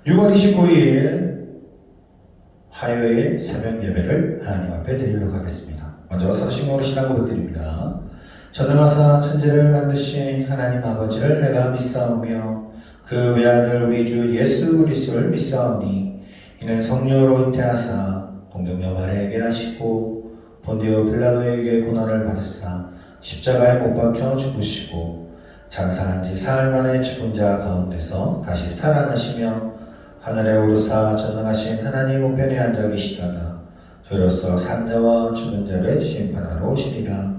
6월 29일 화요일 새벽 예배를 하나님 앞에 드리도록 하겠습니다. 먼저 사도신경으로 시작 고백드립니다. 전능하사 천지를 만드신 하나님 아버지를 내가 믿사오며 그 외아들 우리 주 예수 그리스도를 믿사오니 이는 성령으로 잉태하사 동정녀 마리아에게 나시고 본디오 빌라도에게 고난을 받으사 십자가에 못 박혀 죽으시고 장사한 지 사흘 만에 죽은 자 가운데서 다시 살아나시며 하늘에 오르사 전능하신 하나님 우편에 앉아 계시다가 저로서 산자와 죽은 자를 심판하러 오시리라.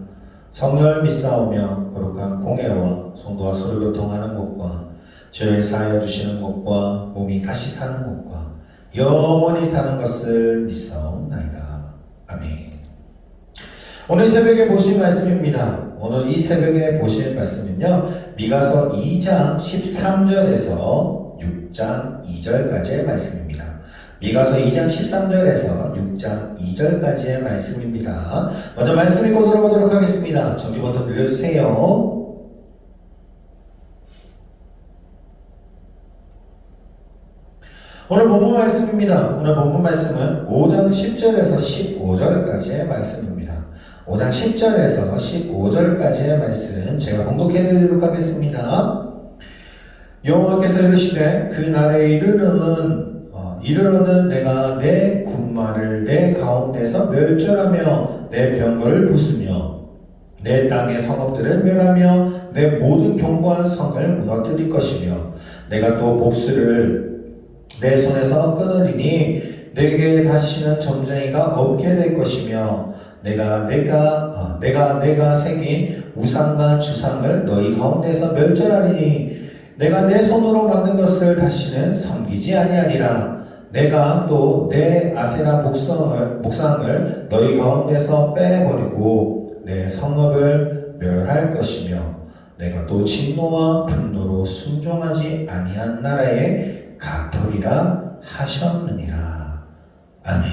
성령을 믿사오며 거룩한 공회와 성도와 서로 교통하는 것과 죄를 사하여 주시는 것과 몸이 다시 사는 것과 영원히 사는 것을 믿사옵나이다. 아멘. 오늘 새벽에 보실 말씀입니다. 오늘 이 새벽에 보실 말씀은요, 미가서 2장 13절에서 6장 2절까지의 말씀입니다. 미가서 2장 13절에서 6장 2절까지의 말씀입니다. 먼저 말씀 읽고 돌아보도록 하겠습니다. 전기 버튼 눌러주세요. 오늘 본문 말씀입니다. 오늘 본문 말씀은 5장 10절에서 15절까지의 말씀입니다. 5장 10절에서 15절까지의 말씀 제가 봉독해 드리도록 하겠습니다. 여호와께서 이르시되 그 날에 이르러는 내가 내 군마를 내 가운데서 멸절하며 내 병거를 부수며 내 땅의 성읍들을 멸하며 내 모든 견고한 성을 무너뜨릴 것이며 내가 또 복수를 내 손에서 끊으리니 내게 다시는 점쟁이가 없게 될 것이며 내가 새긴 우상과 주상을 너희 가운데서 멸절하리니 내가 내 손으로 만든 것을 다시는 섬기지 아니하리라. 내가 또 내 아세라 목상을 너희 가운데서 빼버리고 내 성읍을 멸할 것이며 내가 또 진노와 분노로 순종하지 아니한 나라에 갚으리라 하셨느니라. 아멘.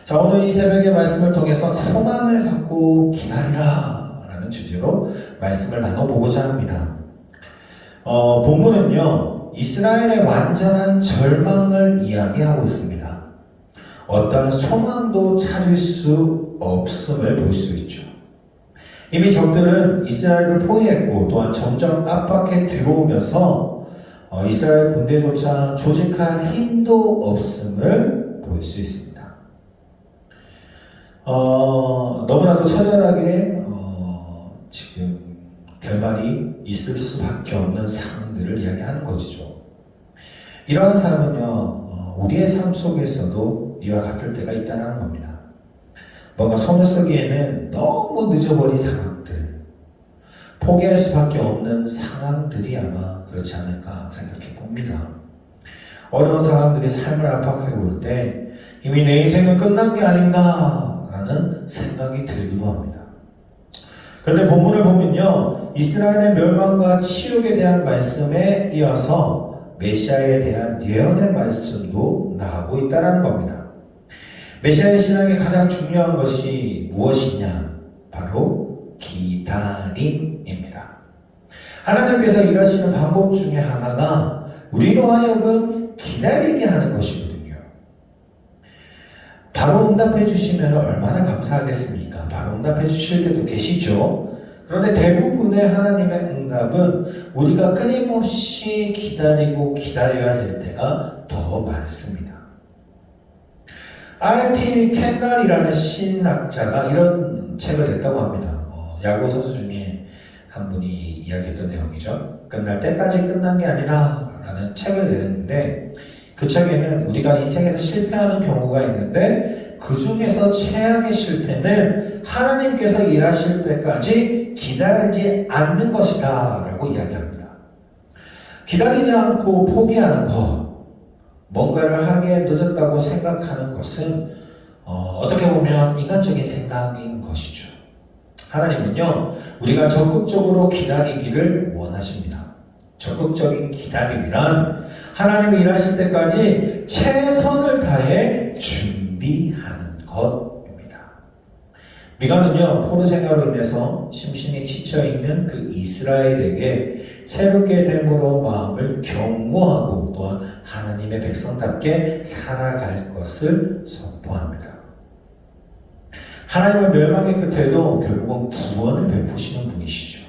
자, 오늘 이 새벽의 말씀을 통해서 소망을 갖고 기다리라 라는 주제로 말씀을 나눠보고자 합니다. 본문은요, 이스라엘의 완전한 절망을 이야기하고 있습니다. 어떠한 소망도 찾을 수 없음을 볼 수 있죠. 이미 적들은 이스라엘을 포위했고 또한 점점 압박해 들어오면서 이스라엘 군대조차 조직할 힘도 없음을 볼 수 있습니다. 너무나도 처절하게 지금 결말이 있을 수밖에 없는 상황들을 이야기하는 것이죠. 이러한 사람은요, 우리의 삶 속에서도 이와 같을 때가 있다는 겁니다. 뭔가 손을 쓰기에는 너무 늦어버린 상황들, 포기할 수밖에 없는 상황들이 아마 그렇지 않을까 생각해 봅니다. 어려운 상황들이 삶을 압박해 볼 때 이미 내 인생은 끝난 게 아닌가 라는 생각이 들기도 합니다. 그런데 본문을 보면요, 이스라엘의 멸망과 치욕에 대한 말씀에 이어서 메시아에 대한 예언의 말씀도 나오고 있다는 겁니다. 메시아의 신앙의 가장 중요한 것이 무엇이냐? 바로 기다림입니다. 하나님께서 일하시는 방법 중에 하나가 우리로 하여금 기다리게 하는 것이거든요. 바로 응답해 주시면 얼마나 감사하겠습니까? 바로 응답해 주실 때도 계시죠. 그런데 대부분의 하나님의 응답은 우리가 끊임없이 기다리고 기다려야 될 때가 더 많습니다. R.T. 캔달이라는 신학자가 이런 책을 냈다고 합니다. 야구 선수 중에 한 분이 이야기했던 내용이죠. 끝날 때까지 끝난 게 아니다 라는 책을 냈는데, 그 책에는 우리가 인생에서 실패하는 경우가 있는데 그 중에서 최악의 실패는 하나님께서 일하실 때까지 기다리지 않는 것이다 라고 이야기합니다. 기다리지 않고 포기하는 것, 뭔가를 하기에 늦었다고 생각하는 것은 어떻게 보면 인간적인 생각인 것이죠. 하나님은요, 우리가 적극적으로 기다리기를 원하십니다. 적극적인 기다림이란 하나님이 일하실 때까지 최선을 다해 준비하는 것입니다. 미가는요, 포로 생활로 인해서 심신이 지쳐있는 그 이스라엘에게 새롭게 됨으로 마음을 경고하고 또한 하나님의 백성답게 살아갈 것을 선포합니다. 하나님은 멸망의 끝에도 결국은 구원을 베푸시는 분이시죠.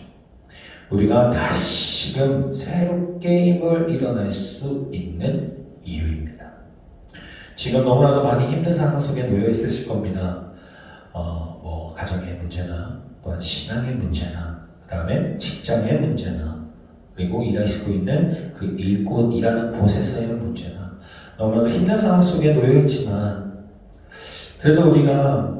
우리가 다시금 새롭게 힘을 일어날 수 있는 이유입니다. 지금 너무나도 많이 힘든 상황 속에 놓여 있으실 겁니다. 가정의 문제나 또한 신앙의 문제나 그 다음에 직장의 문제나 그리고 일하시고 있는 그 일하는 곳에서의 문제나 너무나도 힘든 상황 속에 놓여 있지만 그래도 우리가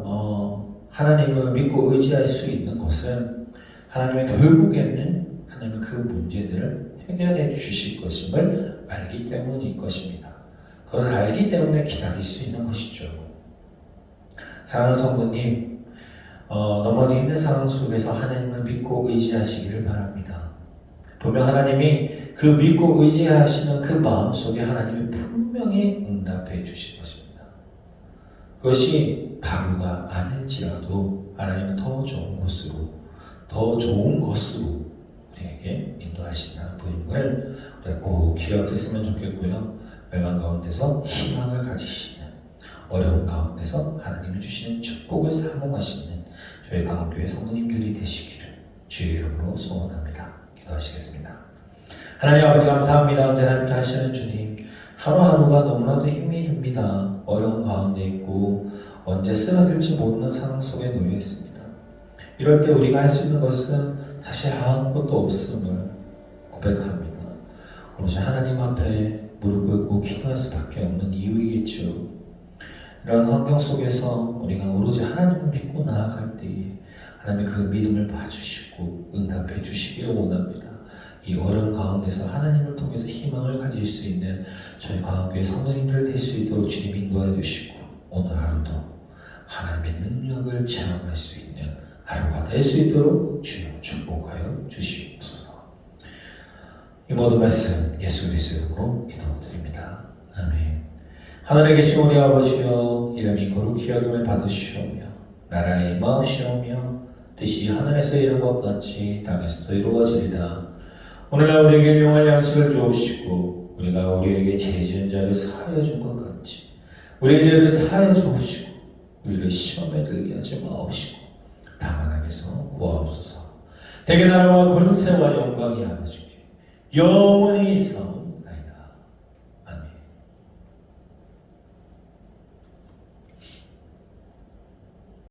하나님을 믿고 의지할 수 있는 것은 하나님의 결국에는 하나님은 그 문제들을 해결해 주실 것임을 알기 때문일 것입니다. 그것을 알기 때문에 기다릴 수 있는 것이죠. 사랑하는 성도님, 너무나도 힘든 상황 속에서 하나님을 믿고 의지하시기를 바랍니다. 분명 하나님이 그 믿고 의지하시는 그 마음 속에 하나님이 분명히 응답해 주실 것입니다. 그것이 바로가 아닐지라도 하나님은 더 좋은 것으로 우리에게 인도하신다는 분임을 우리가 꼭 기억했으면 좋겠고요. 멸망 가운데서 희망을 가지시는, 어려운 가운데서 하나님이 주시는 축복을 사모하시는 저희 강원교회 성도님들이 되시기를 주의 이름으로 소원합니다. 기도하시겠습니다. 하나님 아버지 감사합니다. 언제나 함께 하시는 주님, 하루하루가 너무나도 힘이 듭니다. 어려운 가운데 있고 언제 쓰러질지 모르는 상황 속에 놓여 있습니다. 이럴 때 우리가 할 수 있는 것은 사실 아무것도 없음을 고백합니다. 오로지 하나님 앞에 무릎 꿇고 기도할 수밖에 없는 이유이겠죠. 이런 환경 속에서 우리가 오로지 하나님을 믿고 나아갈 때에 하나님의 그 믿음을 봐주시고 응답해 주시기를 원합니다. 이 어려운 가운데서 하나님을 통해서 희망을 가질 수 있는 저희 광교회 성도님들 될 수 있도록 주님 인도해 주시고 오늘 하루도 하나님의 능력을 체험할 수 있는 하루가 될 수 있도록 주님 축복하여 주시옵소서. 이 모든 말씀 예수 그리스도 이름으로 기도드립니다. 아멘. 하늘에 계신 우리 아버지여, 이름이 거룩히 여김을 받으시오며 나라의 임하옵시오며 뜻이 하늘에서 이룬 것 같이 땅에서도 이루어지리다. 오늘날 우리에게 일용할 양식을 주옵시고 우리가 우리에게 죄 지은 자를 사하여 준 것 같이 우리의 죄를 사하여 주옵시고 우리를 시험에 들게 하지 마옵시고 다만 악에서 구하옵소서. 대개 나라와 권세와 영광이 아버지께 영원히 있어